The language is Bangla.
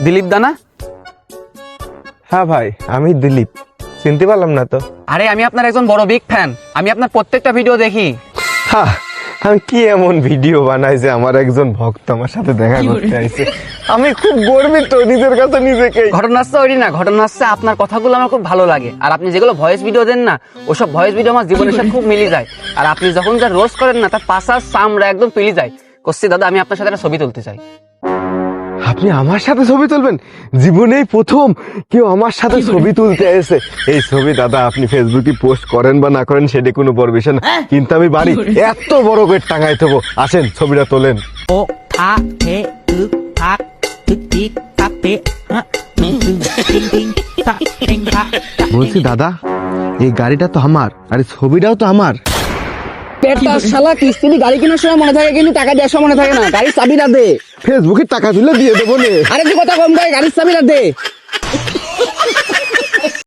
দিলীপ দা না? হ্যাঁ ভাই, আমি দিলীপ। চিনতে পারলাম না তো। আরে আমি আপনার একজন বড় বিগ ফ্যান, আমি আপনার প্রত্যেকটা ভিডিও দেখি। হ্যাঁ, আমি কি এমন ভিডিও বানাই যে আমার একজন ভক্ত আমার সাথে দেখা করতে আইছে। আমি খুব গর্বিত নিজের কাছে নিজেকে। ঘটনা হচ্ছে ওইটি না, ঘটনা হচ্ছে আপনার কথাগুলো আমার খুব ভালো লাগে। আর আপনি যেগুলো ভয়েস ভিডিও দেন না, ওসব ভয়েস ভিডিও আমার জীবনের সাথে খুব মিলে যায়। আর আপনি যখন যা রোজ করেন না, তার পাশার চামড়া একদম পিলি যায়। কচ্ছি দাদা, আমি আপনার সাথে একটা ছবি তুলতে চাই। আপনি আমার সাথে ছবি তুলবেন? জীবনেই প্রথম কেউ আমার সাথে ছবি তুলতে এসে। এই ছবি দাদা আপনি ফেসবুকে পোস্ট করেন বা না করেন সেটা কোনো বড় বিষয় না, কিন্তু আমি বাড়ি এত বড় করে টাঙাই দেবো। আসেন ছবিটা তোলেন। 오, 아, 에, 으, 아, 득, 딕, 딱, 대, 아, 띵, 띵, 다, 땡, 다. বলছি দাদা, এই গাড়িটা তো আমার, আর এই ছবিটাও তো আমার। পেটটা শালা, কিস্তি গাড়ি কেনার সময় মনে থাকে কিন্তু টাকা দেওয়ার সময় মনে থাকে না। গাড়ির চাবিটা দে। ফেসবুকে টাকা তুলে দিয়ে দেবো নে। আরে তুই কথা কম কয়, গাড়ির চাবিটা দে।